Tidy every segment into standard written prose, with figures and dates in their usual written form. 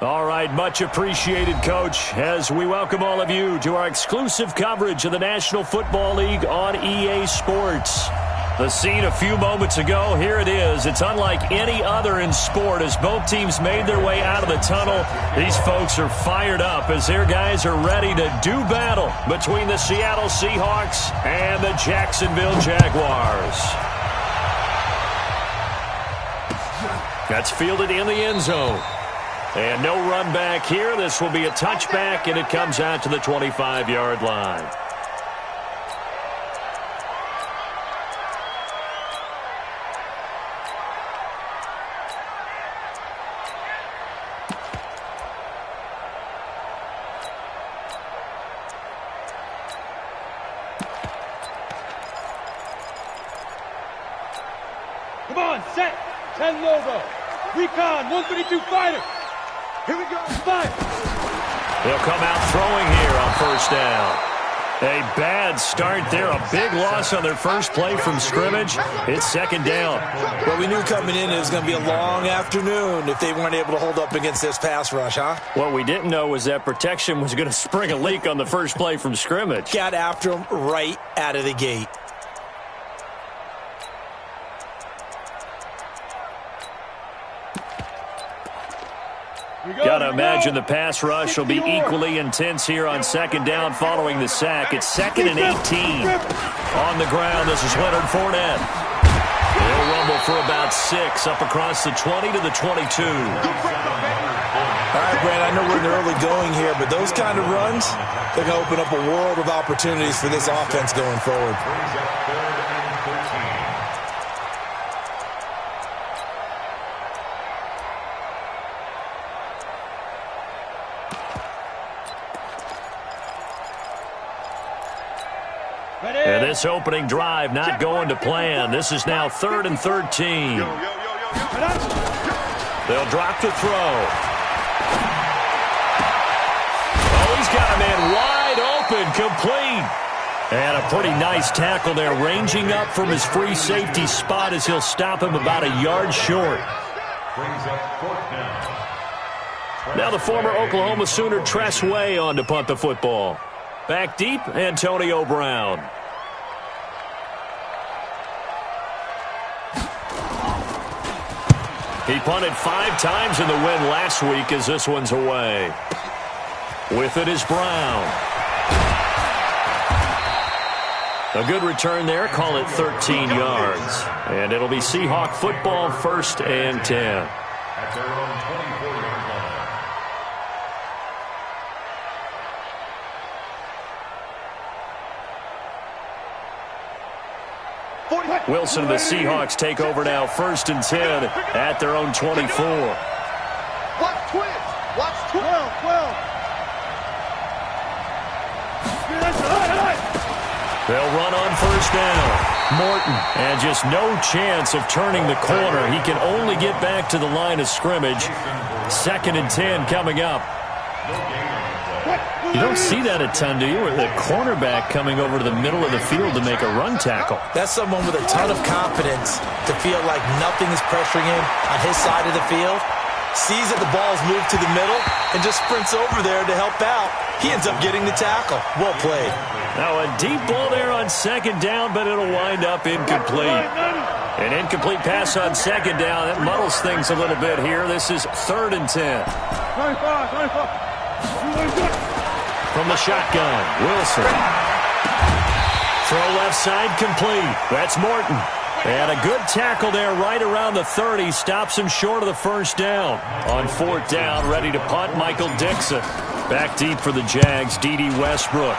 All right, much appreciated, Coach, as we welcome all of you to our exclusive coverage of the National Football League on EA Sports. The scene a few moments ago, here it is. It's unlike any other in sport as both teams made their way out of the tunnel. These folks are fired up as their guys are ready to do battle between the Seattle Seahawks and the Jacksonville Jaguars. That's fielded in the end zone. And no run back here. This will be a touchback, and it comes out to the 25-yard line. Come on, set, 10 logo, recon, 132 fighter. Here we go, 5. They'll come out throwing here on first down. A bad start there, a big loss on their first play from scrimmage. It's second down. Well, we knew coming in it was going to be a long afternoon if they weren't able to hold up against this pass rush, huh? What we didn't know was that protection was going to spring a leak on the first play from scrimmage. Got after him right out of the gate. Got to imagine the pass rush will be equally intense here on second down following the sack. It's 2nd and 18. On the ground, this is Leonard Fournette. He'll rumble for about 6 up across the 20 to the 22. All right, Brad, I know we're in the early going here, but those kind of runs, they're going to open up a world of opportunities for this offense going forward. And this opening drive not going to plan. This is now 3rd and 13. They'll drop to throw. Oh, he's got a man wide open, complete. And a pretty nice tackle there, ranging up from his free safety spot as he'll stop him about a yard short. Now the former Oklahoma Sooner Tress Way on to punt the football. Back deep, Antonio Brown. He punted 5 times in the win last week as this one's away. With it is Brown. A good return there, call it 13 yards. And it'll be Seahawk football, 1st and 10. At their own 24-yard line. Wilson and the Seahawks take over now, 1st and 10 at their own 24. Watch twins. Watch 12. They'll run on first down. Morton, and just no chance of turning the corner. He can only get back to the line of scrimmage. 2nd and 10 coming up. You don't see that a ton, do you? With the cornerback coming over to the middle of the field to make a run tackle. That's someone with a ton of confidence to feel like nothing is pressuring him on his side of the field. Sees that the ball's moved to the middle and just sprints over there to help out. He ends up getting the tackle. Well played. Now a deep ball there on second down, but it'll wind up incomplete. An incomplete pass on second down. That muddles things a little bit here. This is 3rd and 10. From the shotgun, Wilson. Throw left side complete. That's Morton. And a good tackle there right around the 30. Stops him short of the first down. On 4th down, ready to punt, Michael Dixon. Back deep for the Jags, D.D. Westbrook.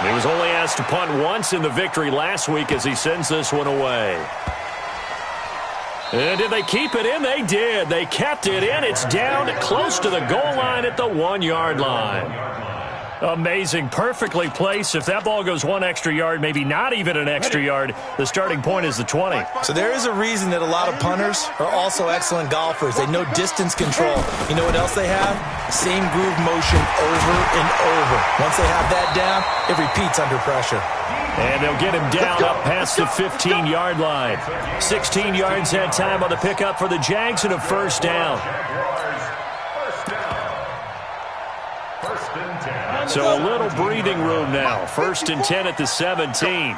He was only asked to punt once in the victory last week as he sends this one away. And did they keep it in? They did. They kept it in. It's down close to the goal line at the 1-yard line. Amazing. Perfectly placed. If that ball goes 1 extra yard, maybe not even an extra yard, the starting point is the 20. So there is a reason that a lot of punters are also excellent golfers. They know distance control. You know what else they have? Same groove motion over and over. Once they have that down, it repeats under pressure. And they'll get him down up past the 15-yard line. 16 yards that time on the pickup for the Jags and a first down. So a little breathing room now. 1st and 10 at the 17.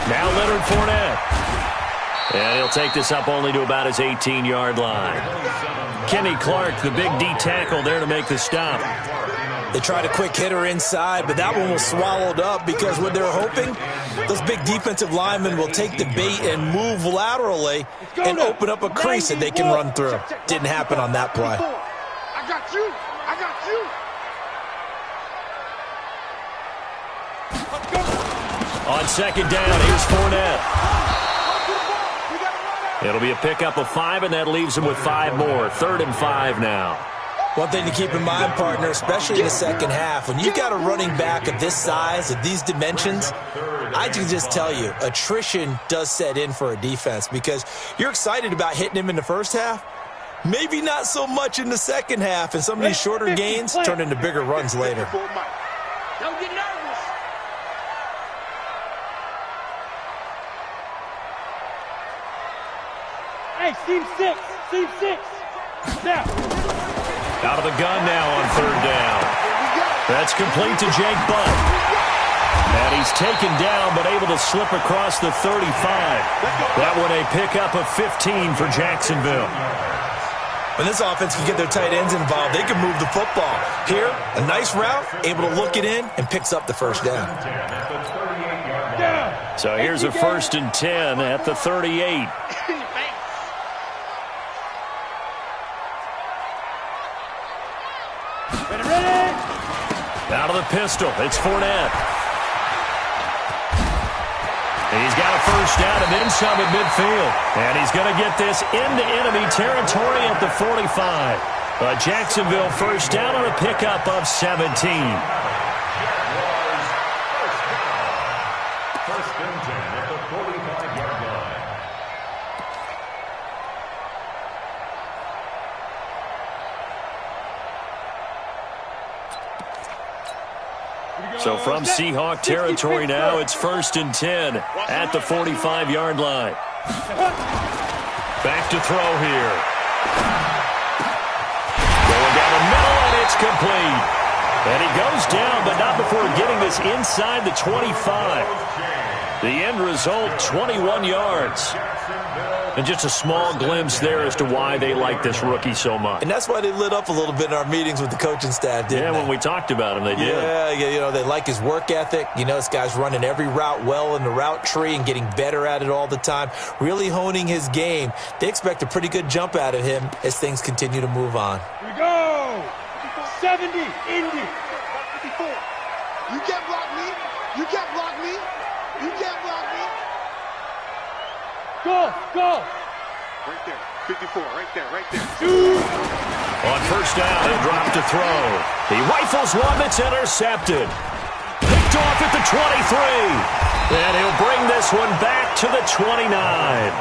Now Leonard Fournette. And he'll take this up only to about his 18-yard line. Kenny Clark, the big D tackle there to make the stop. They tried a quick hitter inside, but that one was swallowed up because what they're hoping, those big defensive linemen will take the bait and move laterally and open up a crease that they can run through. Didn't happen on that play. I got you. I got you. On 2nd down, here's Fournette. It'll be a pickup of 5, and that leaves him with 5 more. 3rd and 5 now. One thing to keep in mind, partner, especially in the second half, when you've got a running back of this size, of these dimensions, I can just tell you, attrition does set in for a defense because you're excited about hitting him in the first half, maybe not so much in the second half, and some of these shorter gains turn into bigger runs later. Don't get nervous. Hey, team 6. Team 6. Now. Out of the gun now on 3rd down. That's complete to Jake Butt. And he's taken down but able to slip across the 35. That one a pickup of 15 for Jacksonville. When this offense can get their tight ends involved, they can move the football. Here, a nice route, able to look it in, and picks up the 1st down. So here's a 1st and 10 at the 38. Out of the pistol, it's Fournette. He's got a 1st down and then some at midfield. And he's going to get this into enemy territory at the 45. A Jacksonville 1st down on a pickup of 17. 1st and 10 at the 45-yard line. So from Seahawk territory now, it's 1st and 10 at the 45-yard line. Back to throw here. Going down the middle, and it's complete. And he goes down, but not before getting this inside the 25. The end result, 21 yards. And just a small glimpse there as to why they like this rookie so much. And that's why they lit up a little bit in our meetings with the coaching staff, didn't they? When we talked about him, they did. Yeah, you know, they like his work ethic. You know, this guy's running every route well in the route tree and getting better at it all the time, really honing his game. They expect a pretty good jump out of him as things continue to move on. Here we go. 70, Indy. 54. You can't block me. You can't block me. You can't block me. Go. Right there. 54. Right there. On 1st down, he'll drop to throw. He rifles one that's intercepted. Picked off at the 23. And he'll bring this one back to the 29.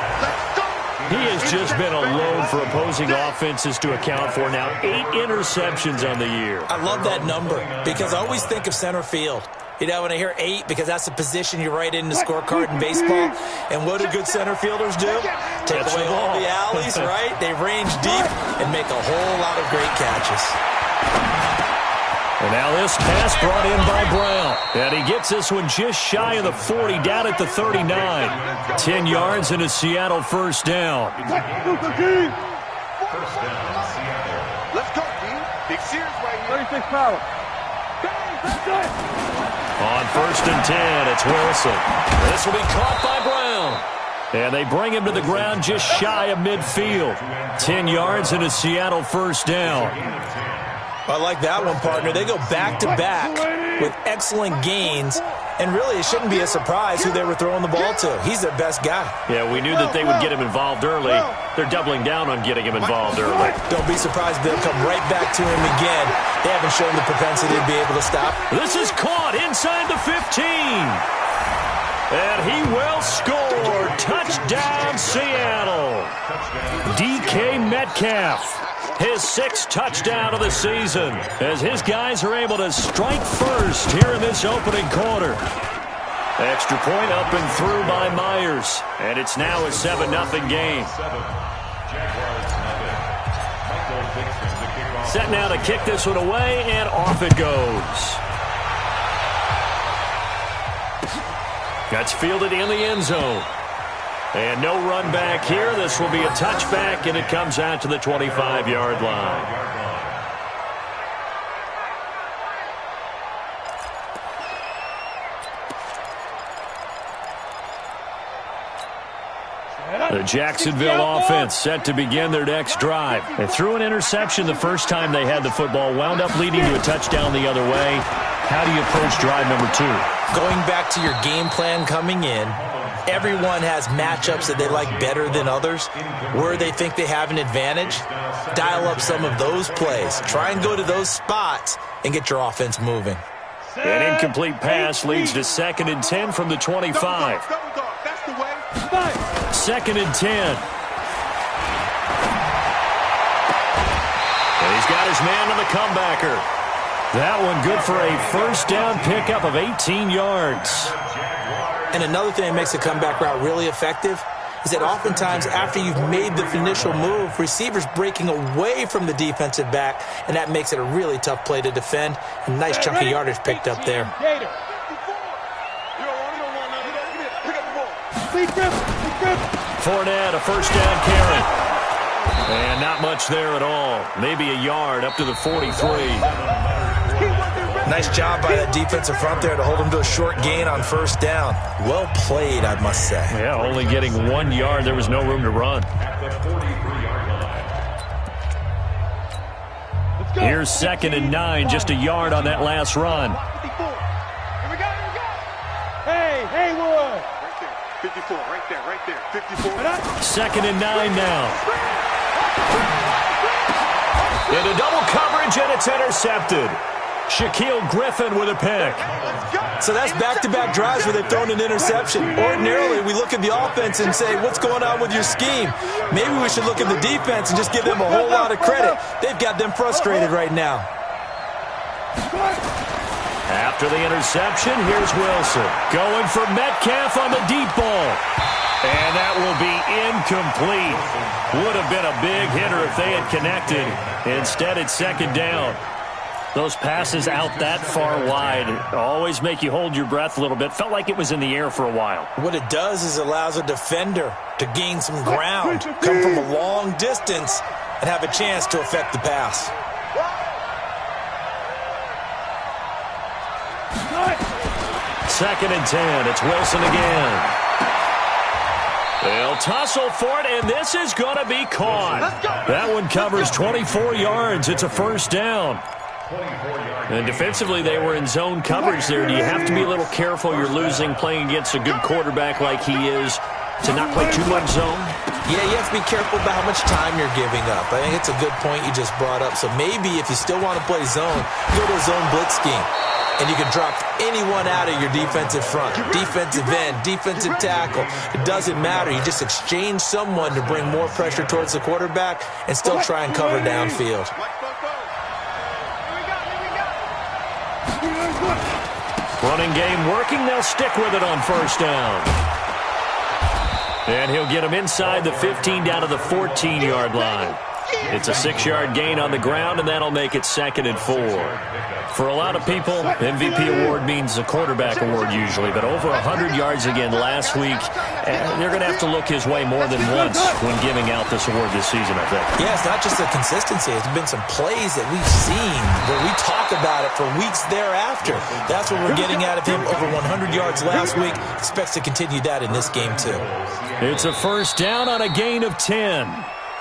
He has just been a load for opposing offenses to account for now. 8 interceptions on the year. I love that number because I always think of center field. You know, when I hear 8, because that's the position you write in the scorecard in baseball. And what do good center fielders do? Take away all the alleys, right? They range deep and make a whole lot of great catches. And now this pass brought in by Brown. And he gets this one just shy of the 40, down at the 39. 10 yards and a Seattle 1st down. First down, Seattle. Let's go, team. Big Sears right here. 36 power. On 1st and 10, it's Wilson. This will be caught by Brown. And they bring him to the ground just shy of midfield. 10 yards and a Seattle 1st down. I like that one, partner. They go back-to-back with excellent gains, and really it shouldn't be a surprise who they were throwing the ball to. He's their best guy. Yeah, we knew that they would get him involved early. They're doubling down on getting him involved early. Don't be surprised if they'll come right back to him again. They haven't shown the propensity to be able to stop. This is caught inside the 15. And he will score. Touchdown, Seattle. DK Metcalf. His 6th touchdown of the season as his guys are able to strike first here in this opening quarter. Extra point up and through by Myers. And it's now a 7-0 game. Set now to kick this one away, and off it goes. That's fielded in the end zone. And no run back here. This will be a touchback, and it comes out to the 25-yard line. The Jacksonville offense set to begin their next drive. They threw an interception the first time they had the football, wound up leading to a touchdown the other way. How do you approach drive number 2? Going back to your game plan coming in, everyone has matchups that they like better than others. Where they think they have an advantage, dial up some of those plays. Try and go to those spots and get your offense moving. An incomplete pass leads to 2nd and 10 from the 25. That's the way. 2nd and 10. And he's got his man on the comebacker. That one good for a first down pickup of 18 yards. And another thing that makes a comeback route really effective is that oftentimes after you've made the initial move, receivers breaking away from the defensive back, and that makes it a really tough play to defend. A nice chunk of yardage picked up there. Fournette, a first down carry. And not much there at all. Maybe a yard up to the 43. Nice job by that defensive front there to hold him to a short gain on first down. Well played, I must say. Yeah, only getting 1 yard. There was no room to run. Here's 2nd and 9, just a yard on that last run. Hey, Haywood! 54, right there, 54. 2nd and 9 now. Into double coverage, and it's intercepted. Shaquille Griffin with a pick. So that's back-to-back drives where they've thrown an interception. Ordinarily, we look at the offense and say, what's going on with your scheme? Maybe we should look at the defense and just give them a whole lot of credit. They've got them frustrated right now. After the interception, here's Wilson. Going for Metcalf on the deep ball. And that will be incomplete. Would have been a big hitter if they had connected. Instead, it's 2nd down. Those passes out that far wide always make you hold your breath a little bit. Felt like it was in the air for a while. What it does is allows a defender to gain some ground, come from a long distance, and have a chance to affect the pass. Second and 10. It's Wilson again. They'll tussle for it, and this is going to be caught. That one covers 24 yards. It's a first down. And defensively, they were in zone coverage there. Do you have to be a little careful? You're losing, playing against a good quarterback like he is, to not play too much zone? Yeah, you have to be careful about how much time you're giving up. I think it's a good point you just brought up. So maybe if you still want to play zone, go to a zone blitz scheme. And you can drop anyone out of your defensive front, defensive end, defensive tackle. It doesn't matter. You just exchange someone to bring more pressure towards the quarterback and still try and cover downfield. Running game working. They'll stick with it on first down. And he'll get him inside the 15 down to the 14-yard line. It's a 6-yard gain on the ground, and that'll make it 2nd and 4. For a lot of people, MVP award means a quarterback award usually, but over 100 yards again last week, they're going to have to look his way more than once when giving out this award this season, I think. Yeah, it's not just the consistency. It's been some plays that we've seen where we talk about it for weeks thereafter. That's what we're getting out of him. Over 100 yards last week. Expects to continue that in this game, too. It's a first down on a gain of 10.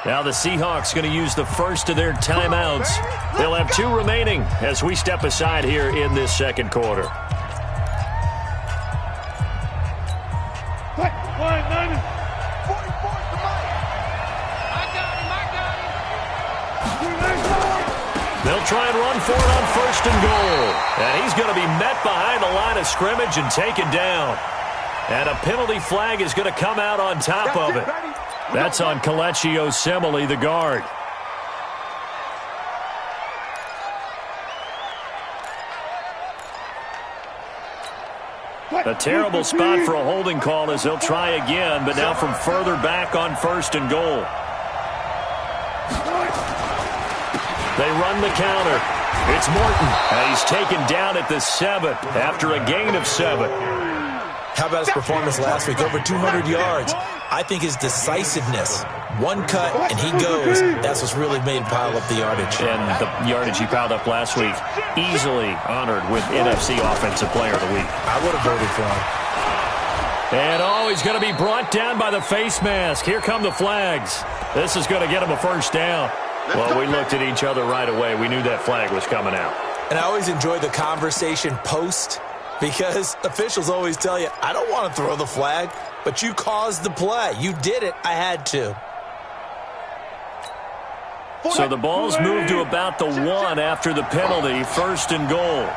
Now the Seahawks going to use the first of their timeouts. They'll have 2 remaining as we step aside here in this second quarter. They'll try and run for it on first and goal. And he's going to be met behind the line of scrimmage and taken down. And a penalty flag is going to come out on top of it. That's on Kelechi Osemele, the guard. A terrible spot for a holding call as they'll try again, but now from further back on first and goal. They run the counter. It's Morton. And he's taken down at the 7 after a gain of 7. How about his performance last week? Over 200 yards. I think his decisiveness, one cut and he goes, that's what's really made him pile up the yardage. And the yardage he piled up last week, easily honored with NFC Offensive Player of the Week. I would have voted for him. And he's going to be brought down by the face mask. Here come the flags. This is going to get him a first down. Well, we looked at each other right away. We knew that flag was coming out. And I always enjoy the conversation post, because officials always tell you, I don't want to throw the flag, but you caused the play. You did it. I had to. So the ball's moved to about the 1 after the penalty. First and goal.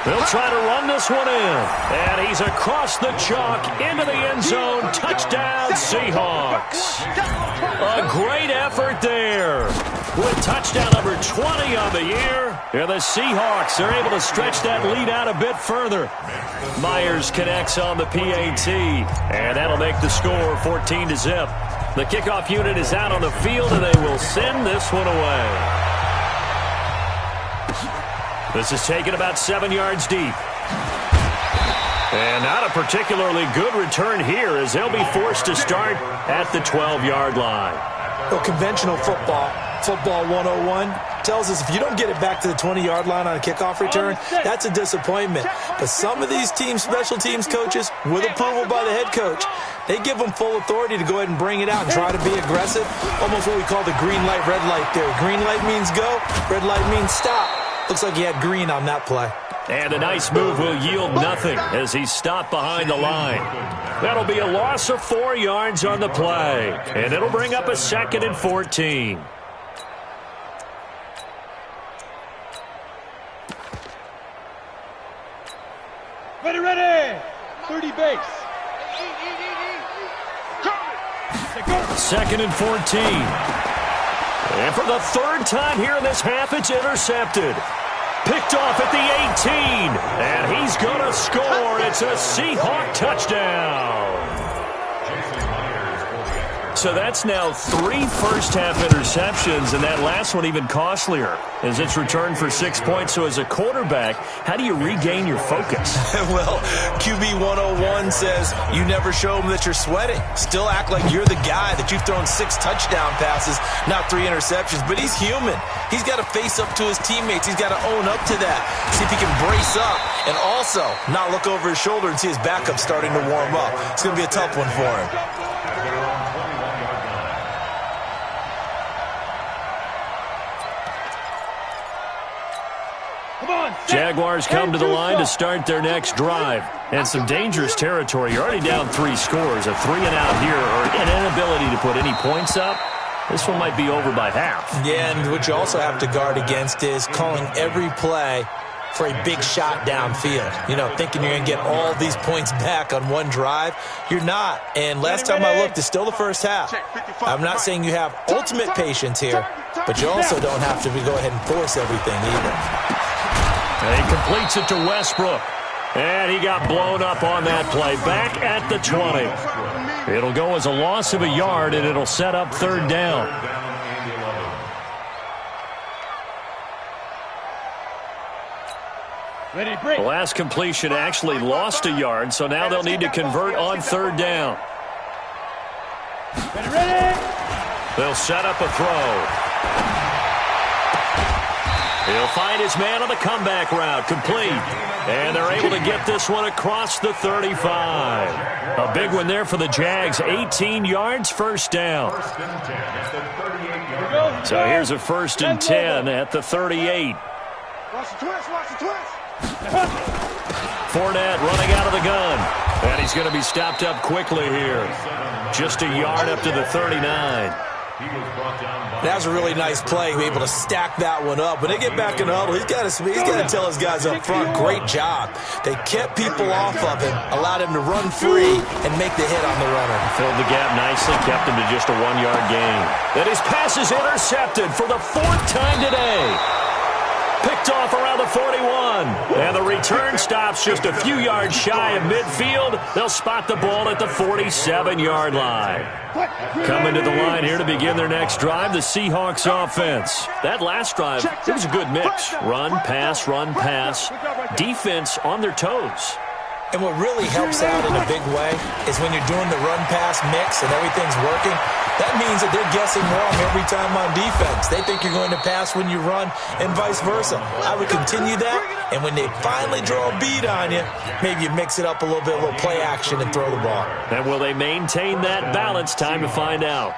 They'll try to run this one in. And he's across the chalk into the end zone. Touchdown, Seahawks. A great effort there. With touchdown number 20 on the year. And the Seahawks are able to stretch that lead out a bit further. Myers connects on the PAT. And that'll make the score 14-0. The kickoff unit is out on the field, and they will send this one away. This is taken about 7 yards deep. And not a particularly good return here, as they'll be forced to start at the 12-yard line. Well, conventional football 101, tells us if you don't get it back to the 20-yard line on a kickoff return, that's a disappointment. But some of these teams, special teams coaches, with approval by the head coach, they give them full authority to go ahead and bring it out and try to be aggressive. Almost what we call the green light, red light theory. Green light means go, red light means stop. Looks like he had green on that play. And a nice move will yield nothing as he's stopped behind the line. That'll be a loss of 4 yards on the play. And it'll bring up a 2nd and 14. Ready. 30 base. 2nd and 14. And for the 3rd time here in this half, it's intercepted. Picked off at the 18. And he's going to score. It's a Seahawk touchdown. So that's now 3 first-half interceptions, and that last one even costlier as it's returned for 6 points. So as a quarterback, how do you regain your focus? Well, QB 101 says you never show them that you're sweating. Still act like you're the guy that you've thrown 6 touchdown passes, not 3 interceptions. But he's human. He's got to face up to his teammates. He's got to own up to that. See if he can brace up and also not look over his shoulder and see his backup starting to warm up. It's going to be a tough one for him. Jaguars come to the line to start their next drive. And some dangerous territory. You're already down 3 scores. A 3-and-out here, or an inability to put any points up. This one might be over by half. Yeah, and what you also have to guard against is calling every play for a big shot downfield. You know, thinking you're going to get all these points back on one drive. You're not. And last time I looked, it's still the first half. I'm not saying you have ultimate patience here, but you also don't have to go ahead and force everything either. And he completes it to Westbrook. And he got blown up on that play. Back at the 20. It'll go as a loss of a yard, and it'll set up 3rd down. The last completion actually lost a yard, so now they'll need to convert on 3rd down. They'll set up a throw. He'll find his man on the comeback route, complete. And they're able to get this one across the 35. A big one there for the Jags, 18 yards, 1st down. So here's a 1st and 10 at the 38. Fournette running out of the gun. And he's going to be stopped up quickly here. Just a yard up to the 39. That was a really nice play, be able to stack that one up. When they get back in the huddle, he's got to tell his guys up front, great job. They kept people off of him, allowed him to run free and make the hit on the runner. Filled the gap nicely, kept him to just a 1-yard gain. And his pass is intercepted for the 4th time today. Picked picked off around the 41. And the return stops just a few yards shy of midfield. They'll spot the ball at the 47-yard line. Coming to the line here to begin their next drive, the Seahawks offense. That last drive, it was a good mix. Run, pass, defense on their toes. And what really helps out in a big way is when you're doing the run-pass mix and everything's working, that means that they're guessing wrong every time on defense. They think you're going to pass when you run and vice versa. I would continue that, and when they finally draw a bead on you, maybe you mix it up a little bit, a little play action and throw the ball. And will they maintain that balance? Time to find out.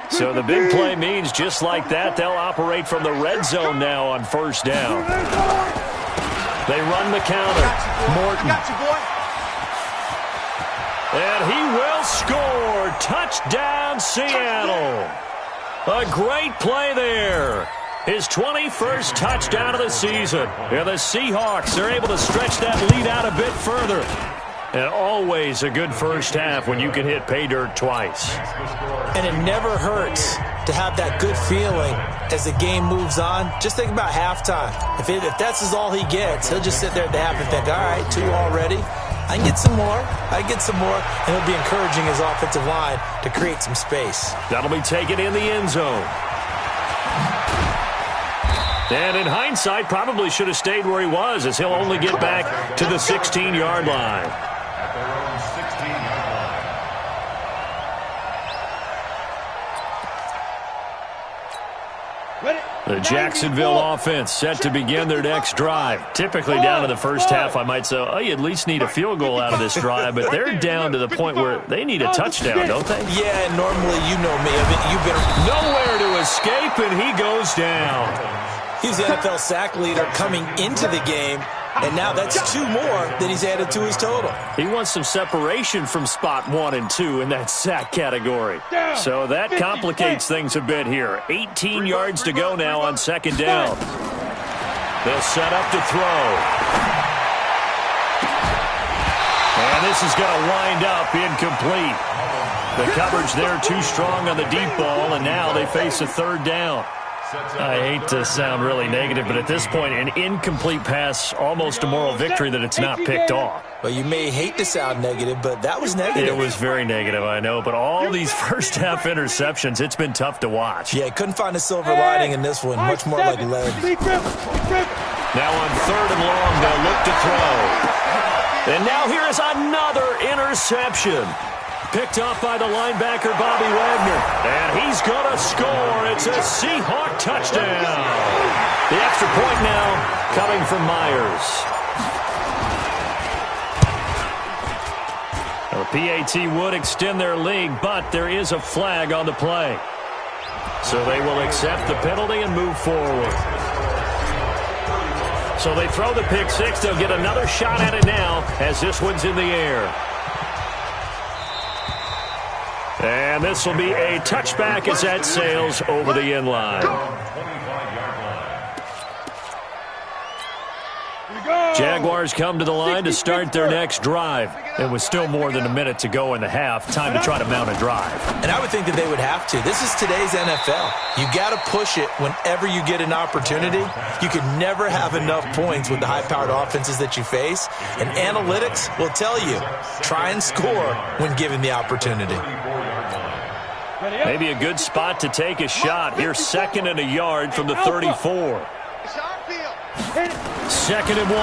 So the big play means just like that, they'll operate from the red zone now on first down. They run the counter. Morton. And he will score. Touchdown, Seattle. A great play there. His 21st touchdown of the season. And the Seahawks are able to stretch that lead out a bit further. And always a good first half when you can hit pay dirt twice. And it never hurts to have that good feeling as the game moves on. Just think about halftime. If that's all he gets, he'll just sit there at the half and think, all right, 2 already. I can get some more. And he'll be encouraging his offensive line to create some space. That'll be taken in the end zone. And in hindsight, probably should have stayed where he was, as he'll only get back to the 16-yard line. The Jacksonville offense set to begin their next drive. Typically down to the first half, I might say, oh, you at least need a field goal out of this drive, but they're down to the point where they need a touchdown, don't they? Yeah, normally, you know me. I mean, you've been nowhere to escape, and he goes down. He's the NFL sack leader coming into the game, and now that's 2 more that he's added to his total. He wants some separation from spot 1 and 2 in that sack category. So that complicates things a bit here. 18 yards to go now on second down. They'll set up to throw. And this is going to wind up incomplete. The coverage there too strong on the deep ball, and now they face a third down. I hate to sound really negative, but at this point, an incomplete pass, almost a moral victory that it's not picked off. Well, you may hate to sound negative, but that was negative. It was very negative, I know, but all these first-half interceptions, it's been tough to watch. Yeah, couldn't find a silver lining in this one, much more like lead. Now on third and long, they'll look to throw. And now here is another interception. Picked off by the linebacker, Bobby Wagner. And he's going to score. It's a Seahawk touchdown. The extra point now coming from Myers. The PAT would extend their lead, but there is a flag on the play. So they will accept the penalty and move forward. So they throw the pick six. They'll get another shot at it now as this one's in the air. And this will be a touchback as that sails over the end line. Jaguars come to the line to start their next drive. And with still more than a minute to go in the half, time to try to mount a drive. And I would think that they would have to. This is today's NFL. You got to push it whenever you get an opportunity. You can never have enough points with the high-powered offenses that you face. And analytics will tell you, try and score when given the opportunity. Maybe a good spot to take a shot. Here, 2nd and a yard from the 34. 2nd and 1.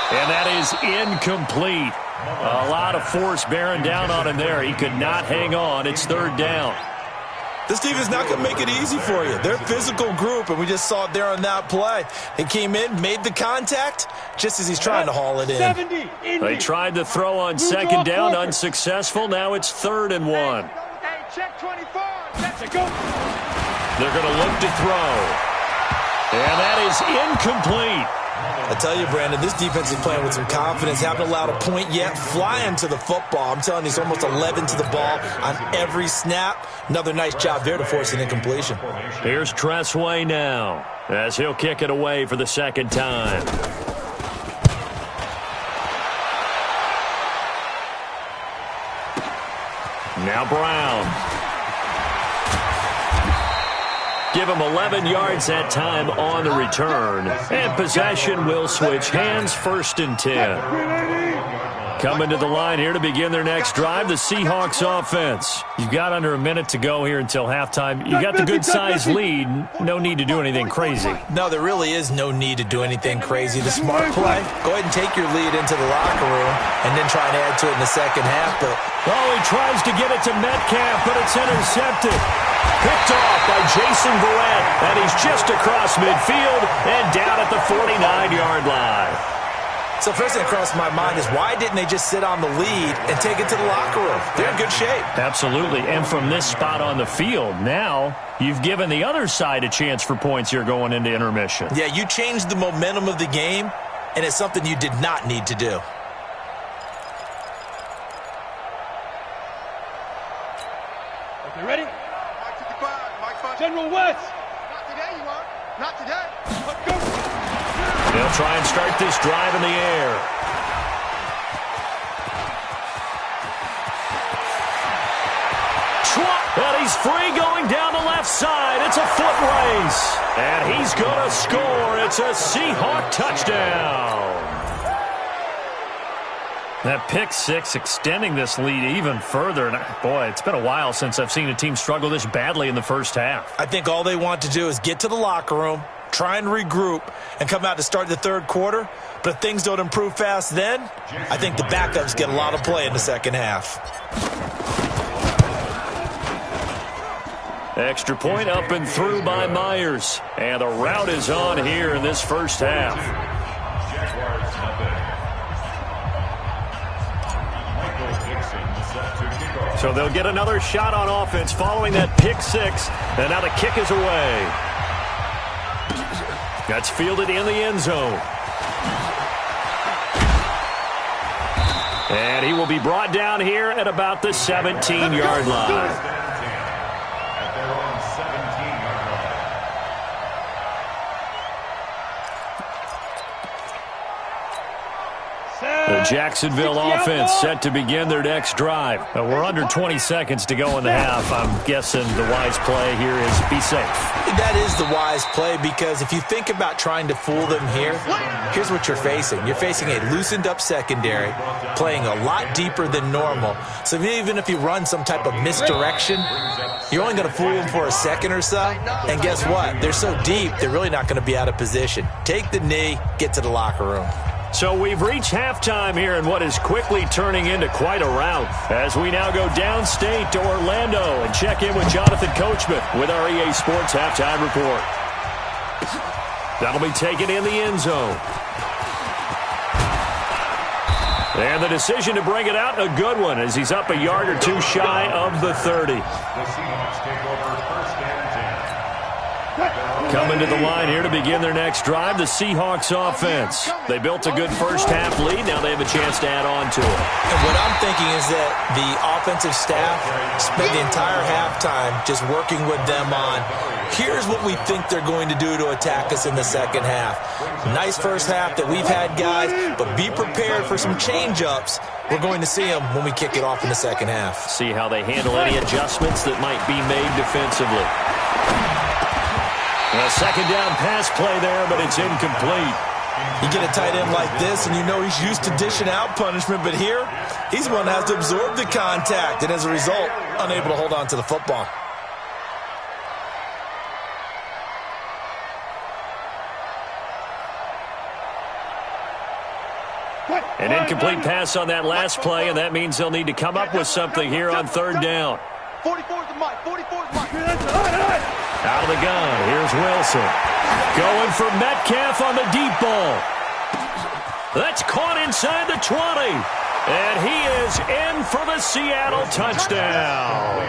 And that is incomplete. A lot of force bearing down on him there. He could not hang on. It's 3rd down. This team is not going to make it easy for you. They're a physical group, and we just saw it there on that play. He came in, made the contact, just as he's trying to haul it in. They tried to throw on 2nd down, unsuccessful. Now it's 3rd and 1. They're going to look to throw. And that is incomplete. I tell you, Brandon, this defense is playing with some confidence. Haven't allowed a point yet. Flying to the football. I'm telling you, it's almost 11 to the ball on every snap. Another nice job there to force an incompletion. Here's Tressway now as he'll kick it away for the 2nd time. Now Brown. give him 11 yards that time on the return. And possession will switch hands, 1st and 10. Coming to the line here to begin their next drive, the Seahawks offense. You've got under a minute to go here until halftime. You got the good-sized lead. No need to do anything crazy. No, there really is no need to do anything crazy. The smart play, go ahead and take your lead into the locker room and then try and add to it in the second half. But he tries to get it to Metcalf, but it's intercepted. Picked off by Jason Verrett, and he's just across midfield and down at the 49-yard line. So first thing that crossed my mind is why didn't they just sit on the lead and take it to the locker room? They're in good shape. Absolutely. And from this spot on the field, now you've given the other side a chance for points here going into intermission. Yeah, you changed the momentum of the game, and it's something you did not need to do. Okay, ready? General West. Not today, you are. Not today. Let's go. They'll try and start this drive in the air. And he's free going down the left side. It's a foot race. And he's going to score. It's a Seahawk touchdown. That pick six extending this lead even further. And boy, it's been a while since I've seen a team struggle this badly in the first half. I think all they want to do is get to the locker room, try and regroup, and come out to start the third quarter. But if things don't improve fast then, I think the backups get a lot of play in the second half. Extra point up and through by Myers. And the route is on here in this first half. So they'll get another shot on offense following that pick six. And now the kick is away. That's fielded in the end zone. And he will be brought down here at about the 17-yard line. The Jacksonville offense set to begin their next drive. We're under 20 seconds to go in the half. I'm guessing the wise play here is be safe. That is the wise play because if you think about trying to fool them here, here's what you're facing. You're facing a loosened up secondary, playing a lot deeper than normal. So even if you run some type of misdirection, you're only going to fool them for a second or so. And guess what? They're so deep, they're really not going to be out of position. Take the knee, get to the locker room. So we've reached halftime here in what is quickly turning into quite a rout as we now go downstate to Orlando and check in with Jonathan Coachman with our EA Sports Halftime Report. That'll be taken in the end zone. And the decision to bring it out, a good one as he's up a yard or two shy of the 30. The Seahawks take over first and 10. Coming to the line here to begin their next drive, the Seahawks offense. They built a good first half lead. Now they have a chance to add on to it. And what I'm thinking is that the offensive staff spent the entire halftime just working with them on, here's what we think they're going to do to attack us in the second half. Nice first half that we've had, guys, but be prepared for some change-ups. We're going to see them when we kick it off in the second half. See how they handle any adjustments that might be made defensively. A second down pass play there, but it's incomplete. You get a tight end like this, and you know he's used to dishing out punishment, but here, he's the one that has to absorb the contact, and as a result, unable to hold on to the football. An incomplete pass on that last play, and that means they'll need to come up with something here on third down. 44's the mic. 44's the mic. Out of the gun, here's Wilson. Going for Metcalf on the deep ball. That's caught inside the 20. And he is in for the Seattle touchdown.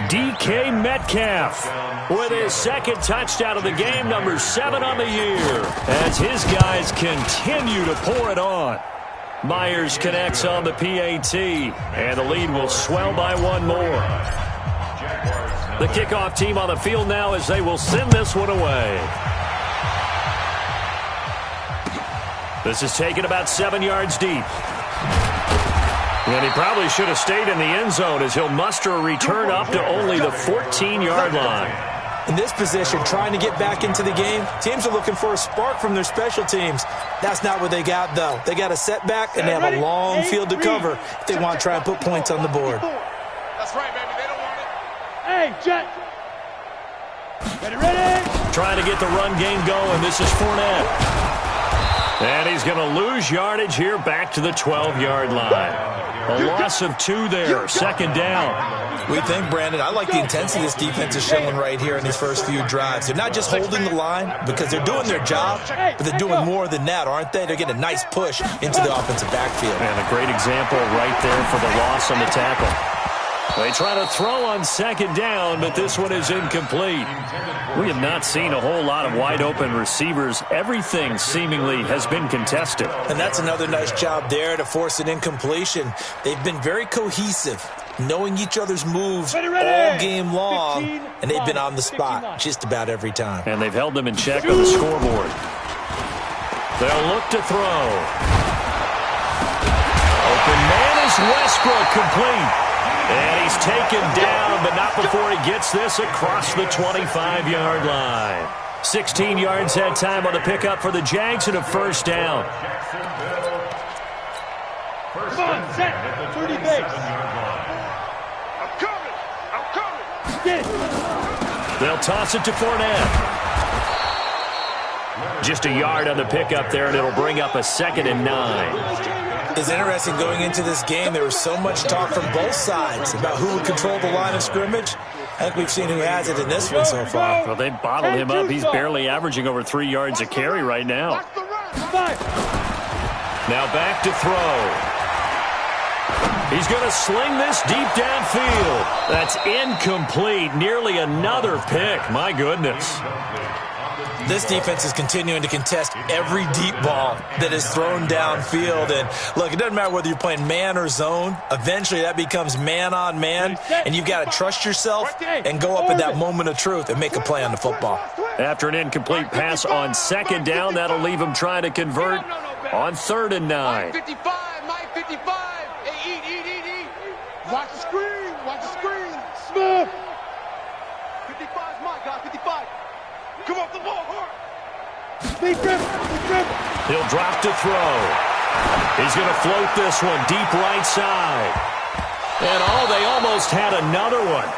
DK Metcalf with his second touchdown of the game, number 7 on the year, as his guys continue to pour it on. Myers connects on the PAT, and the lead will swell by one more. The kickoff team on the field now as they will send this one away. This is taken about 7 yards deep. And he probably should have stayed in the end zone as he'll muster a return up to only the 14-yard line. In this position, trying to get back into the game, teams are looking for a spark from their special teams. That's not what they got, though. They got a setback, and they have a long field to cover if they want to try and put points on the board. That's right, baby. They don't want it. Hey, Jet. Ready. Trying to get the run game going. This is Fournette. And he's going to lose yardage here back to the 12-yard line. A loss of 2 there, second down. We think, Brandon, I like the intensity this defense is showing right here in these first few drives. They're not just holding the line because they're doing their job, but they're doing more than that, aren't they? They're getting a nice push into the offensive backfield. And a great example right there for the loss on the tackle. They try to throw on second down, but this one is incomplete. We have not seen a whole lot of wide-open receivers. Everything seemingly has been contested. And that's another nice job there to force an incompletion. They've been very cohesive, knowing each other's moves all game long, and they've been on the spot just about every time. And they've held them in check on the scoreboard. They'll look to throw. Open man is Westbrook, complete. And he's taken down, but not before he gets this across the 25-yard line. 16 yards that time on the pickup for the Jags and a first down. Come on, set. 30 base. I'm coming. Get it. They'll toss it to Fournette. Just a yard on the pickup there, and it'll bring up a 2nd and 9. It's interesting going into this game. There was so much talk from both sides about who would control the line of scrimmage. I think we've seen who has it in this one so far. Well, they bottled him up. He's barely averaging over 3 yards a carry right now. Now back to throw. He's going to sling this deep downfield. That's incomplete. Nearly another pick. My goodness. This defense is continuing to contest every deep ball that is thrown downfield. And, look, it doesn't matter whether you're playing man or zone. Eventually, that becomes man-on-man, and you've got to trust yourself and go up at that moment of truth and make a play on the football. After an incomplete pass on second down, that'll leave him trying to convert on 3rd and 9. 55, Mike 55. Hey, eat. Watch the screen. Smith. 55's Mike, guys. 55. Come off the ball hard. Big grip. He'll drop to throw. He's going to float this one deep right side. And they almost had another one.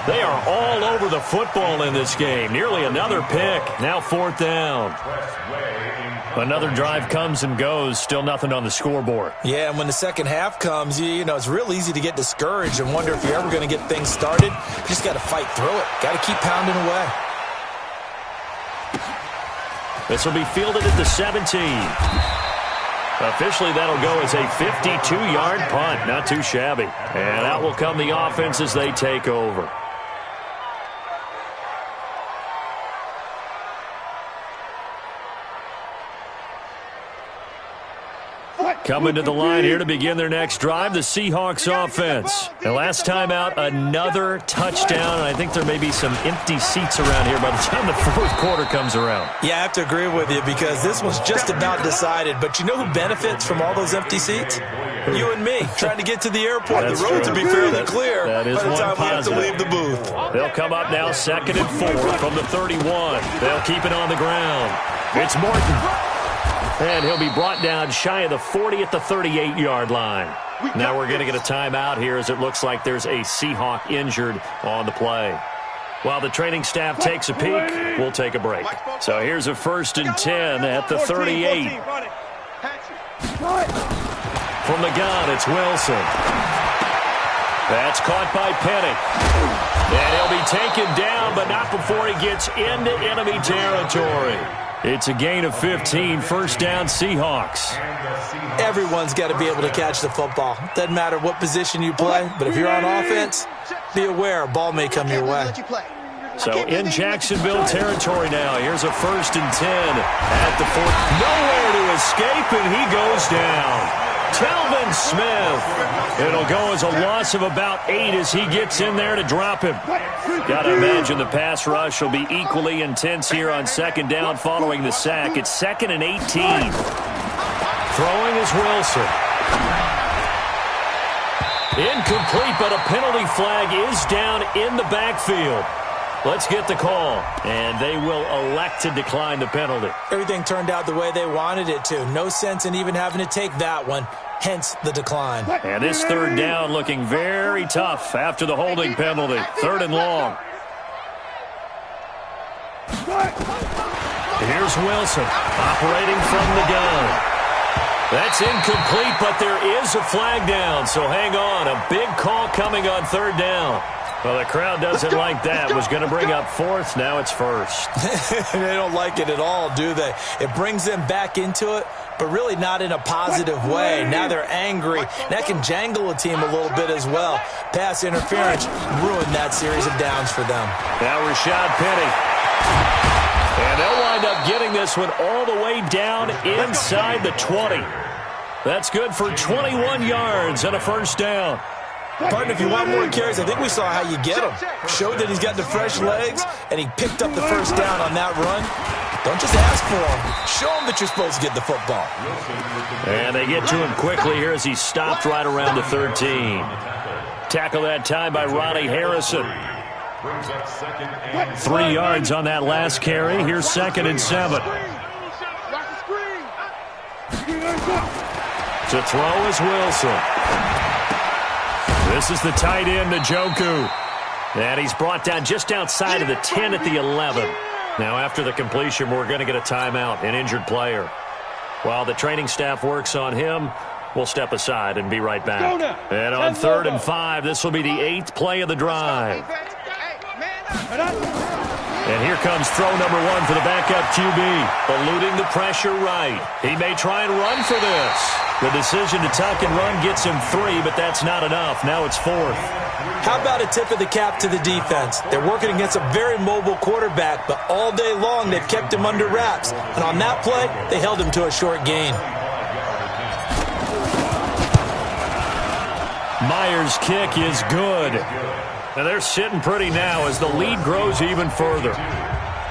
They are all over the football in this game. Nearly another pick. Now 4th down. Another drive comes and goes. Still nothing on the scoreboard. Yeah, and when the second half comes, you know, it's real easy to get discouraged and wonder if you're ever going to get things started. You just got to fight through it. Got to keep pounding away. This will be fielded at the 17. Officially, that'll go as a 52-yard punt. Not too shabby. And out will come the offense as they take over. Coming to the line here to begin their next drive, the Seahawks offense. And last time out, another touchdown. And I think there may be some empty seats around here by the time the 4th quarter comes around. Yeah, I have to agree with you because this was just about decided. But you know who benefits from all those empty seats? You and me, trying to get to the airport. That's the roads true. will be fairly clear That is by the one time positive. we have to leave the booth. They'll come up now 2nd and 4 from the 31. They'll keep it on the ground. It's Morton. And he'll be brought down shy of the 40 at the 38-yard line. Now we're going to get a timeout here as it looks like there's a Seahawk injured on the play. While the training staff takes a peek, we'll take a break. So here's a 1st and 10 at the 38. From the gun, it's Wilson. That's caught by Penning. And he'll be taken down, but not before he gets into enemy territory. It's a gain of 15, 1st down Seahawks. Everyone's got to be able to catch the football. Doesn't matter what position you play, but if you're on offense, be aware a ball may come your way. So in Jacksonville territory now, here's a 1st and 10 at the 4th. Nowhere to escape, and he goes down. Telvin Smith. It'll go as a loss of about 8 as he gets in there to drop him. Got to imagine the pass rush will be equally intense here on 2nd down following the sack. It's 2nd and 18. Throwing is Wilson. Incomplete, but a penalty flag is down in the backfield. Let's get the call. And they will elect to decline the penalty. Everything turned out the way they wanted it to. No sense in even having to take that one. Hence the decline. And this third down looking very tough after the holding penalty. 3rd and long. Here's Wilson operating from the gun. That's incomplete, but there is a flag down, so hang on. A big call coming on 3rd down. Well, the crowd doesn't like that. Was going to bring up 4th. Now it's 1st. They don't like it at all, do they? It brings them back into it, but really not in a positive way. Now they're angry. That can jangle a team a little bit as well. Pass interference ruined that series of downs for them. Now Rashad Penny. And they'll wind up getting this one all the way down inside the 20. That's good for 21 yards and a 1st down. Partner, if you want more carries, I think we saw how you get him. Showed that he's got the fresh legs, and he picked up the 1st down on that run. Don't just ask for him. Show him that you're supposed to get the football. And they get to him quickly here as he stopped right around the 13. Tackle that time by Ronnie Harrison. 3 yards on that last carry. Here's 2nd and 7. To throw is Wilson. This is the tight end, Njoku. And he's brought down just outside of the 10 at the 11. Now, after the completion, we're going to get a timeout, an injured player. While the training staff works on him, we'll step aside and be right back. And on 3rd and 5, this will be the 8th play of the drive. And here comes throw number 1 for the backup QB. Eluding the pressure right. He may try and run for this. The decision to tuck and run gets him 3, but that's not enough. Now it's 4th. How about a tip of the cap to the defense? They're working against a very mobile quarterback, but all day long they've kept him under wraps. And on that play, they held him to a short gain. Myers' kick is good. And they're sitting pretty now as the lead grows even further.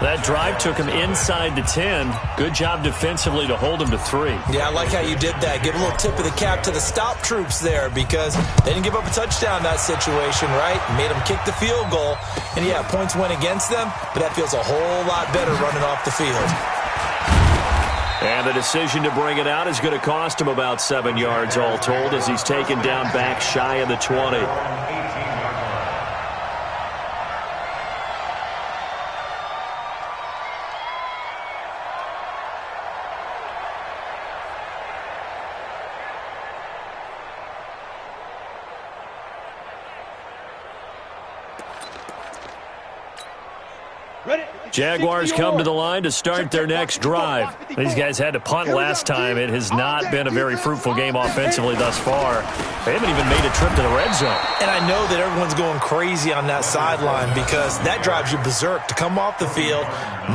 That drive took him inside the 10. Good job defensively to hold him to 3. Yeah, I like how you did that. Give a little tip of the cap to the stop troops there because they didn't give up a touchdown in that situation, right? Made them kick the field goal. And, yeah, points went against them, but that feels a whole lot better running off the field. And the decision to bring it out is going to cost him about 7 yards all told as he's taken down back shy of the 20. Jaguars come to the line to start their next drive. These guys had to punt last time. It has not been a very fruitful game offensively thus far. They haven't even made a trip to the red zone. And I know that everyone's going crazy on that sideline because that drives you berserk to come off the field,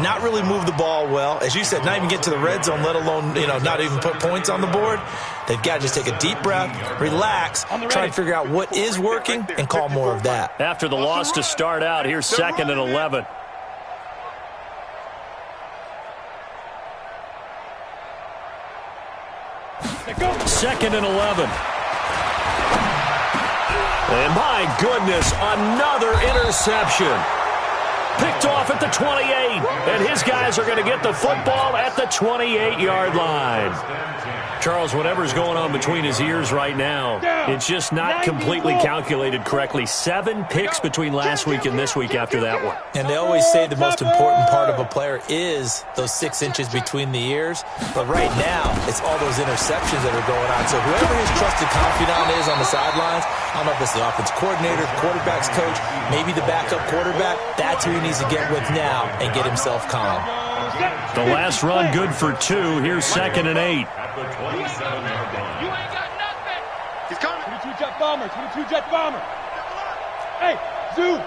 not really move the ball well. As you said, not even get to the red zone, let alone, not even put points on the board. They've got to just take a deep breath, relax, try and figure out what is working, and call more of that. After the loss to start out, here's 2nd and 11. Second and 11. And my goodness, another interception. Picked off at the 28. And his guys are going to get the football at the 28-yard line. Charles, whatever's going on between his ears right now, it's just not completely calculated correctly. 7 picks between last week and this week after that one. And they always say the most important part of a player is those 6 inches between the ears. But right now, it's all those interceptions that are going on. So whoever his trusted confidant is on the sidelines, I don't know if it's the offense coordinator, the quarterback's coach, maybe the backup quarterback, that's who he needs to get with now and get himself calm. The last run good for 2. Here's 2nd and 8. You ain't got nothing. He's coming. 22 jet bomber. 22 jet bomber. Hey, zoom.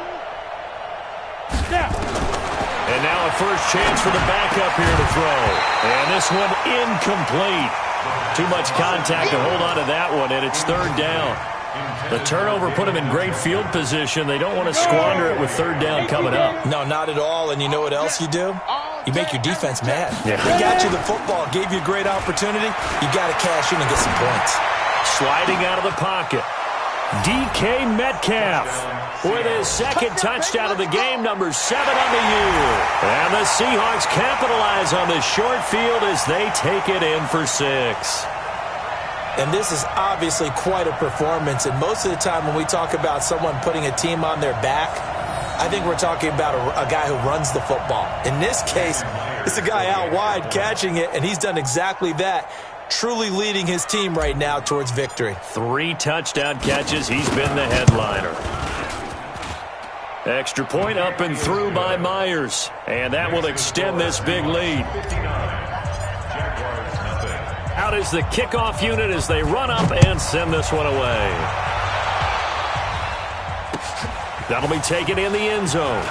Snap. And now a first chance for the backup here to throw. And this one incomplete. Too much contact to hold on to that one, and it's 3rd down. The turnover put him in great field position. They don't want to squander it with 3rd down coming up. No, not at all. And you know what else you do? You make your defense mad. Yeah. They got you the football, gave you a great opportunity. You got to cash in and get some points. Sliding out of the pocket. DK Metcalf with his second touchdown of the game, number 7 on the year. And the Seahawks capitalize on the short field as they take it in for 6. And this is obviously quite a performance. And most of the time when we talk about someone putting a team on their back, I think we're talking about a guy who runs the football. In this case, it's a guy out wide catching it, and he's done exactly that, truly leading his team right now towards victory. 3 touchdown catches. He's been the headliner. Extra point up and through by Myers. And that will extend this big lead. Out is the kickoff unit as they run up and send this one away. That'll be taken in the end zone.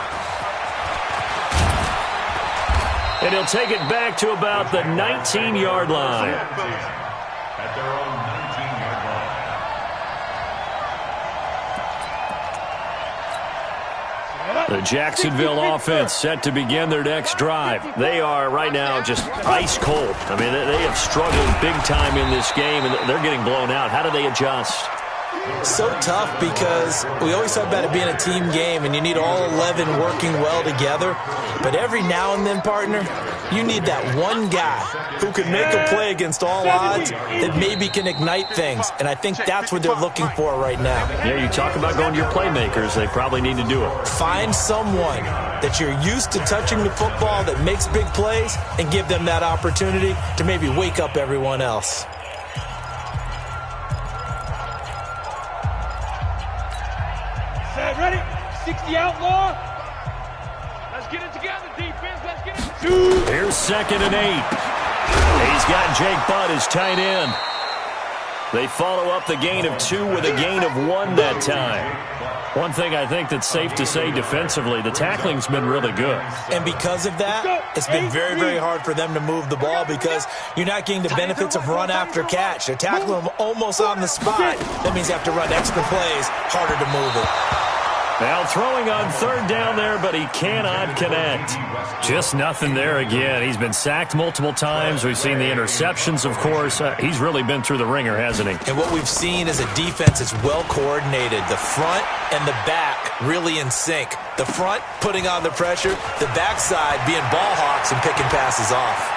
And he'll take it back to about the 19-yard line. At their own 19-yard line. The Jacksonville offense set to begin their next drive. They are right now just ice cold. I mean, they have struggled big time in this game, and they're getting blown out. How do they adjust? So tough because we always talk about it being a team game and you need all 11 working well together. But every now and then, partner, you need that one guy who can make a play against all odds that maybe can ignite things. And I think that's what they're looking for right now. Yeah, you talk about going to your playmakers. They probably need to do it. Find someone that you're used to touching the football that makes big plays and give them that opportunity to maybe wake up everyone else. Ready? 60 outlaw. Let's get it together, defense. Let's get it. 2. Here's 2nd and 8. He's got Jake Butt as tight end. They follow up the gain of 2 with a gain of 1 that time. One thing I think that's safe to say defensively, the tackling's been really good. And because of that, it's been very, very hard for them to move the ball because you're not getting the benefits of run after catch. They're tackling them almost on the spot. That means you have to run extra plays, harder to move it. Now throwing on 3rd down there, but he cannot connect. Just nothing there again. He's been sacked multiple times. We've seen the interceptions, of course. He's really been through the ringer, hasn't he? And what we've seen is a defense that's well coordinated. The front and the back really in sync. The front putting on the pressure, the backside being ball hawks and picking passes off.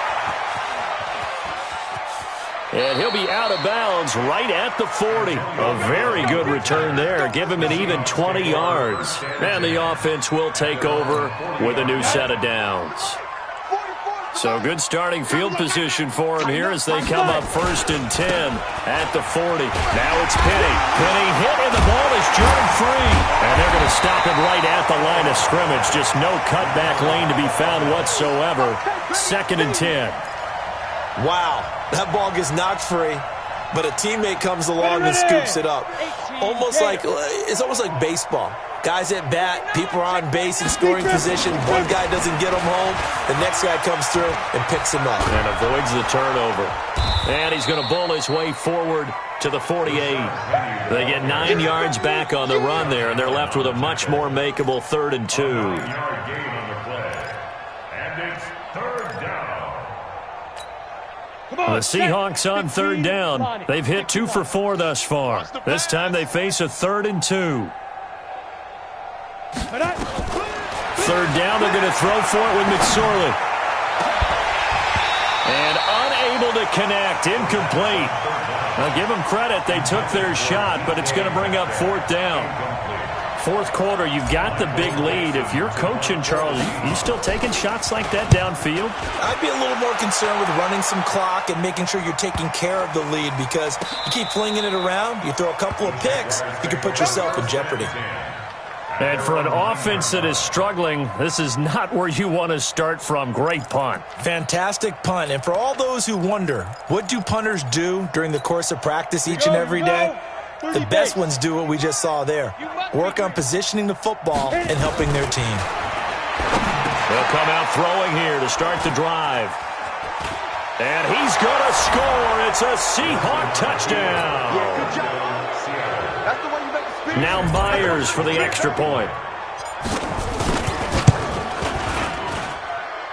And he'll be out of bounds right at the 40. A very good return there. Give him an even 20 yards. And the offense will take over with a new set of downs. So good starting field position for him here as they come up 1st and 10 at the 40. Now it's Penny. Penny hit and the ball is jammed free. And they're going to stop him right at the line of scrimmage. Just no cutback lane to be found whatsoever. 2nd and 10. Wow, that ball gets knocked free, but a teammate comes along and scoops it up. It's almost like baseball. Guys at bat, people are on base in scoring position. One guy doesn't get him home. The next guy comes through and picks him up. And avoids the turnover. And he's going to bowl his way forward to the 48. They get 9 yards back on the run there, and they're left with a much more makeable 3rd and 2. The Seahawks on 3rd down. They've hit 2 for 4 thus far. This time they face a 3rd and 2. 3rd down, they're going to throw for it with McSorley. And unable to connect, incomplete. Now give them credit, they took their shot, but it's going to bring up 4th down. 4th quarter, you've got the big lead. If you're coaching, Charles, you still taking shots like that downfield? I'd be a little more concerned with running some clock and making sure you're taking care of the lead because you keep flinging it around, you throw a couple of picks, you can put yourself in jeopardy. And for an offense that is struggling, this is not where you want to start from. Great punt. Fantastic punt. And for all those who wonder, what do punters do during the course of practice each and every day? The best ones do what we just saw there. Work on positioning the football and helping their team. They'll come out throwing here to start the drive. And he's going to score. It's a Seahawk touchdown. Yeah, good job. That's the way you make the speed. Now Myers for the extra point.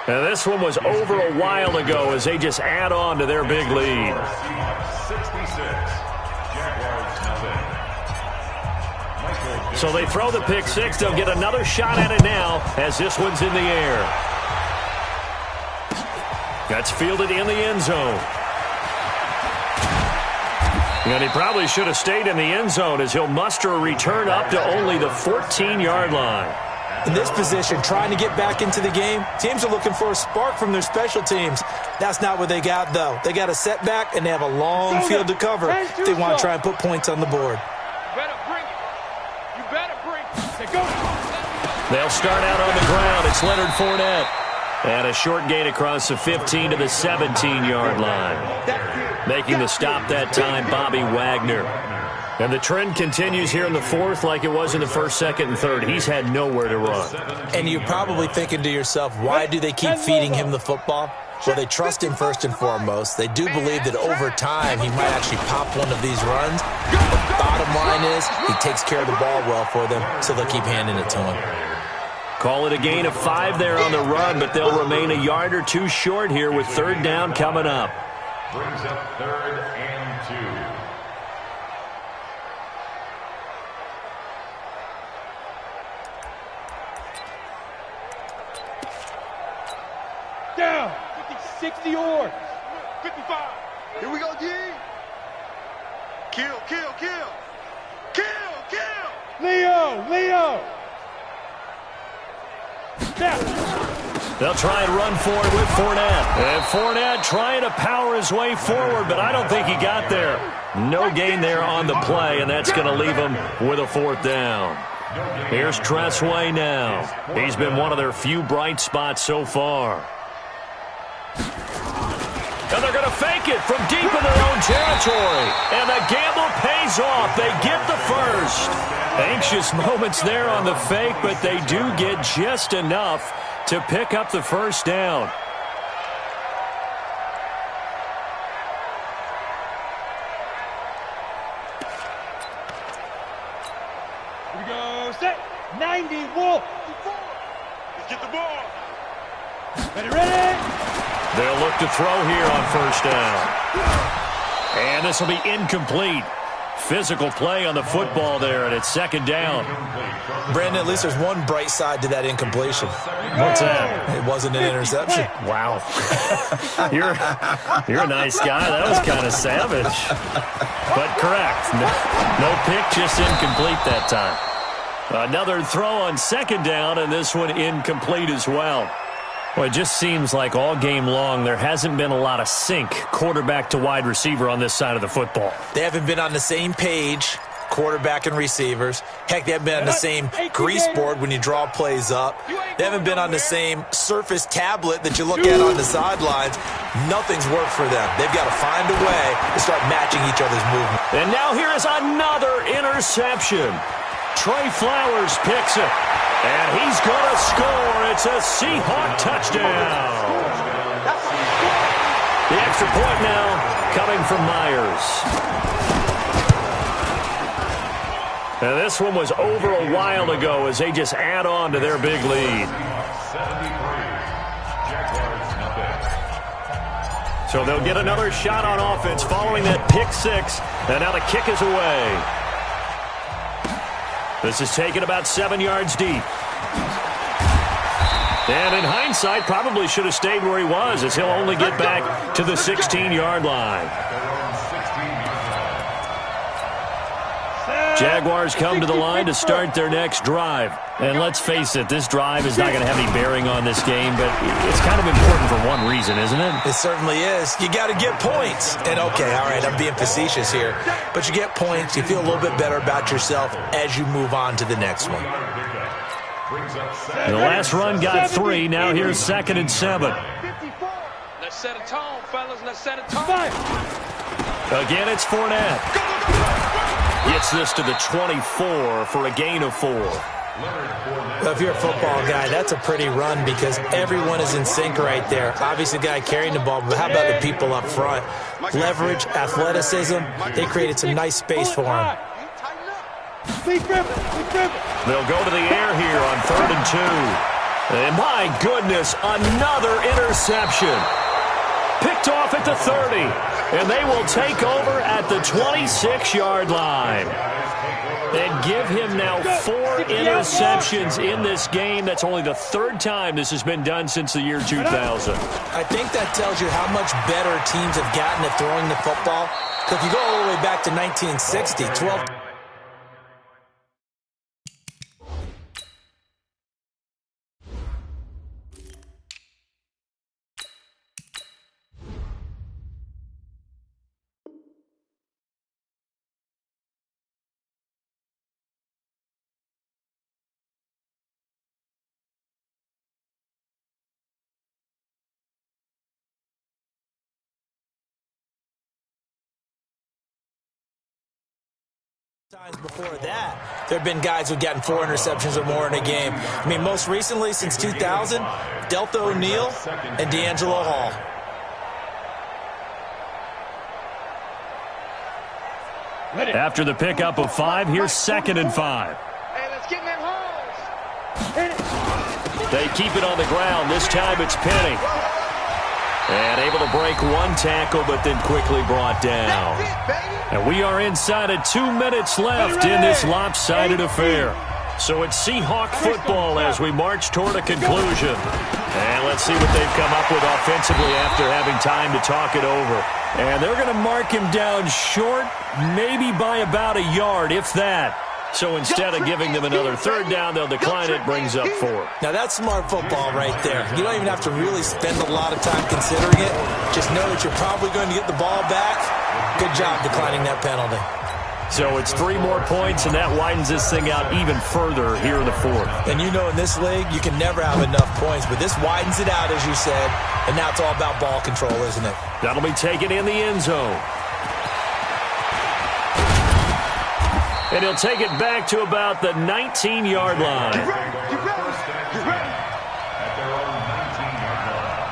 Now this one was over a while ago as they just add on to their big lead. So they throw the pick six. They'll get another shot at it now as this one's in the air. That's fielded in the end zone. And he probably should have stayed in the end zone as he'll muster a return up to only the 14-yard line. In this position, trying to get back into the game, teams are looking for a spark from their special teams. That's not what they got, though. They got a setback, and they have a long field to cover if they want to try and put points on the board. They'll start out on the ground. It's Leonard Fournette. And a short gain across the 15 to the 17-yard line. Making the stop that time, Bobby Wagner. And the trend continues here in the fourth like it was in the first, second, and third. He's had nowhere to run. And you're probably thinking to yourself, why do they keep feeding him the football? Well, they trust him first and foremost. They do believe that over time he might actually pop one of these runs. The bottom line is he takes care of the ball well for them, so they'll keep handing it to him. Call it a gain of 5 there on the run, but they'll remain a yard or two short here with third down coming up. Brings up 3rd and 2. Down. 50, 60 yards. 55. Here we go, G. Kill, kill, kill. Kill, kill. Leo. Down. They'll try and run for it with Fournette. And Fournette trying to power his way forward, but I don't think he got there. No gain there on the play, and that's going to leave him with a fourth down. Here's Tressway now. He's been one of their few bright spots so far. And they're going to fake it from deep in their own territory. And the gamble pays off. They get the first. Anxious moments there on the fake, but they do get just enough to pick up the first down. Here we go. Set. 90. Wolf. Let's get the ball. Ready. They'll look to throw here on first down. And this will be incomplete. Physical play on the football there, and it's second down. Brandon, at least there's one bright side to that incompletion. What's that? It wasn't an interception. Wow. You're a nice guy. That was kind of savage. But correct. No pick, just incomplete that time. Another throw on second down, and this one incomplete as well. Well, it just seems like all game long there hasn't been a lot of sync quarterback to wide receiver on this side of the football. They haven't been on the same page, quarterback and receivers. Heck, they haven't been on the same grease board when you draw plays up. They haven't been on the same Surface tablet that you look at on the sidelines. Nothing's worked for them. They've got to find a way to start matching each other's movement. And now here is another interception. Trey Flowers picks it. And he's going to score. It's a Seahawk touchdown. The extra point now coming from Myers. And this one was over a while ago as they just add on to their big lead. So they'll get another shot on offense following that pick six. And now the kick is away. This is taken about 7 yards deep. And in hindsight, probably should have stayed where he was as he'll only get back to the 16-yard line. Jaguars come to the line to start their next drive. And let's face it, this drive is not going to have any bearing on this game, but it's kind of important for one reason, isn't it? It certainly is. You got to get points. And okay, all right, I'm being facetious here. But you get points, you feel a little bit better about yourself as you move on to the next one. The last run got 3. Now here's 2nd and 7. Let's set a tone, fellas. Let's set a tone. Again, it's Fournette. Gets this to the 24 for a gain of 4. Well, if you're a football guy, that's a pretty run because everyone is in sync right there. Obviously, the guy carrying the ball, but how about the people up front? Leverage, athleticism, they created some nice space for him. They'll go to the air here on 3rd and 2. And my goodness, another interception. Picked off at the 30. And they will take over at the 26-yard line. And give him now 4 interceptions in this game. That's only the 3rd time this has been done since the year 2000. I think that tells you how much better teams have gotten at throwing the football. Because if you go all the way back to 1960, 12... times before that, there have been guys who've gotten 4 interceptions or more in a game. I mean, most recently, since 2000, Delta O'Neal and D'Angelo Hall. After the pickup of 5, here's 2nd and 5. Hey, let's get in them holes. They keep it on the ground. This time it's Penny. And able to break 1 tackle, but then quickly brought down. And we are inside of 2 minutes left in this lopsided affair. So it's Seahawk football as we march toward a conclusion. And let's see what they've come up with offensively after having time to talk it over. And they're going to mark him down short, maybe by about a yard, if that. So instead of giving them another 3rd down, they'll decline it, brings up 4. Now that's smart football right there. You don't even have to really spend a lot of time considering it. Just know that you're probably going to get the ball back. Good job declining that penalty. So it's 3 more points, and that widens this thing out even further here in the 4th. And you know in this league, you can never have enough points, but this widens it out, as you said, and now it's all about ball control, isn't it? That'll be taken in the end zone. And he'll take it back to about the 19-yard line. Get ready. Get ready. Get ready. At their own 19-yard line.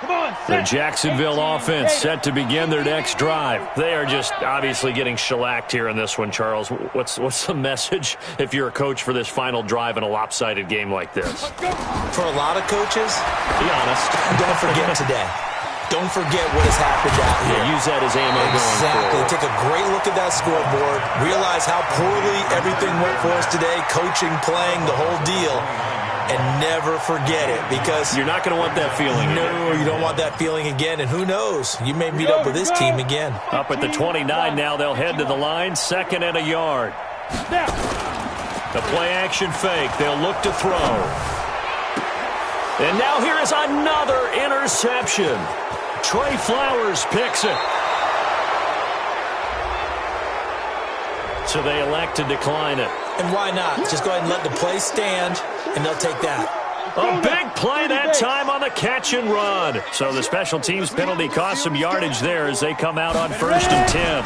Come on, The Jacksonville offense set to begin their next drive. They are just obviously getting shellacked here in this one, Charles. What's the message if you're a coach for this final drive in a lopsided game like this? For a lot of coaches, Be honest. don't forget today. Don't forget what has happened out here. Yeah, use that as ammo going Exactly. forward. Take a great look at that scoreboard. Realize how poorly everything went for us today. Coaching, playing, the whole deal. And never forget it, because You're not going to want that feeling. no, you don't want that feeling again. And who knows? You may meet up with this team again. Up at the 29 now, they'll head to the line. 2nd and a yard. The play action fake. They'll look to throw. And now here is another interception. Trey Flowers picks it. So they elect to decline it. And why not? Just go ahead and let the play stand, and they'll take that. A big play that time on the catch and run. So the special teams penalty cost some yardage there as they come out on 1st and 10.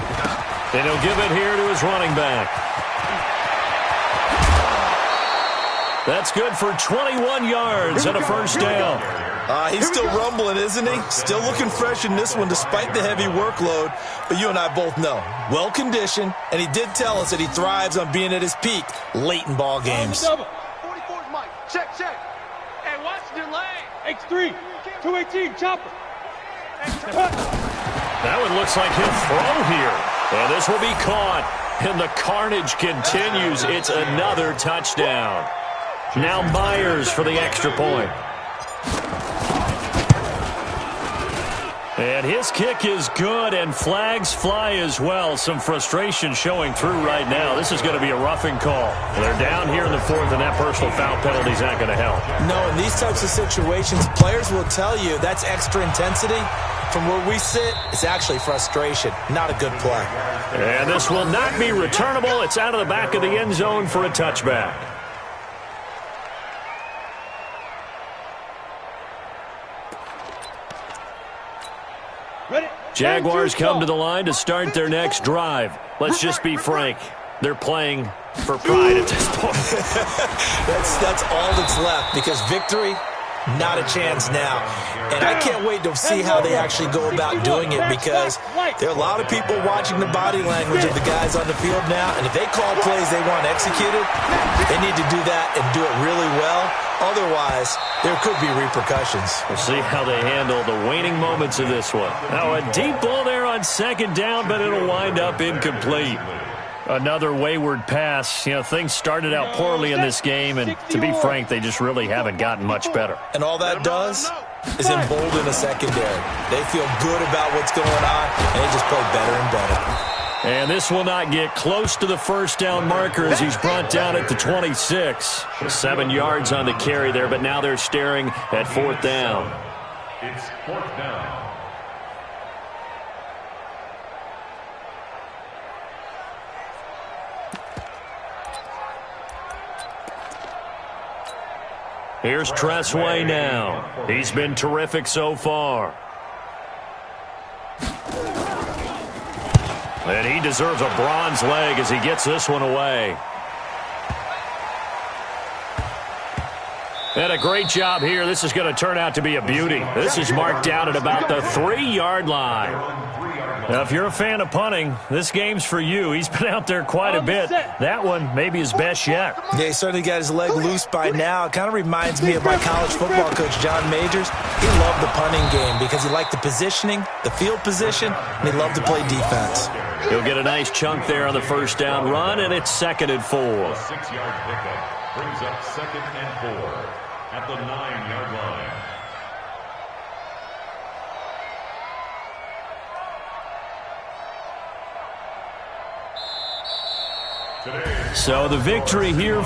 And he'll give it here to his running back. That's good for 21 yards and a 1st down. He's still rumbling, isn't he? Still looking fresh in this one despite the heavy workload. But you and I both know, well-conditioned, and he did tell us that he thrives on being at his peak late in ball games. 44's Mike. Check, check. Hey, watch the lane. X3, 218, chopper. That one looks like he'll throw here. And this will be caught. And the carnage continues. It's another touchdown. Now Myers for the extra point. And his kick is good, and flags fly as well. Some frustration showing through right now. This is going to be a roughing call. They're down here in the 4th, and that personal foul penalty is not going to help. No, in these types of situations, players will tell you that's extra intensity. From where we sit, it's actually frustration, not a good play. And this will not be returnable. It's out of the back of the end zone for a touchback. Jaguars come to the line to start their next drive. Let's just be frank. They're playing for pride at this point. That's all that's left, because victory Not a chance now. And I can't wait to see how they actually go about doing it, because there are a lot of people watching the body language of the guys on the field now, and if they call plays they want executed, they need to do that and do it really well. Otherwise, there could be repercussions. We'll see how they handle the waning moments of this one. Now, a deep ball there on second down, but it'll wind up incomplete. Another wayward pass. You know, things started out poorly in this game, and to be frank, they just really haven't gotten much better. And all that does is embolden the secondary. They feel good about what's going on, and they just play better and better. And this will not get close to the first down marker as he's brought down at the 26. 7 yards on the carry there, but now they're staring at fourth down. It's fourth down. Here's Tressway now. He's been terrific so far. And he deserves a bronze leg as he gets this one away. And a great job here. This is going to turn out to be a beauty. This is marked down at about the 3-yard line. Now, if you're a fan of punting, this game's for you. He's been out there quite a bit. That one may be his best yet. Yeah, he certainly got his leg loose by now. It kind of reminds me of my college football coach, John Majors. He loved the punting game because he liked the positioning, the field position, and he loved to play defense. He'll get a nice chunk there on the first down run, and it's 2nd and 4. A 6-yard pickup brings up 2nd and 4 at the 9-yard line. So the victory here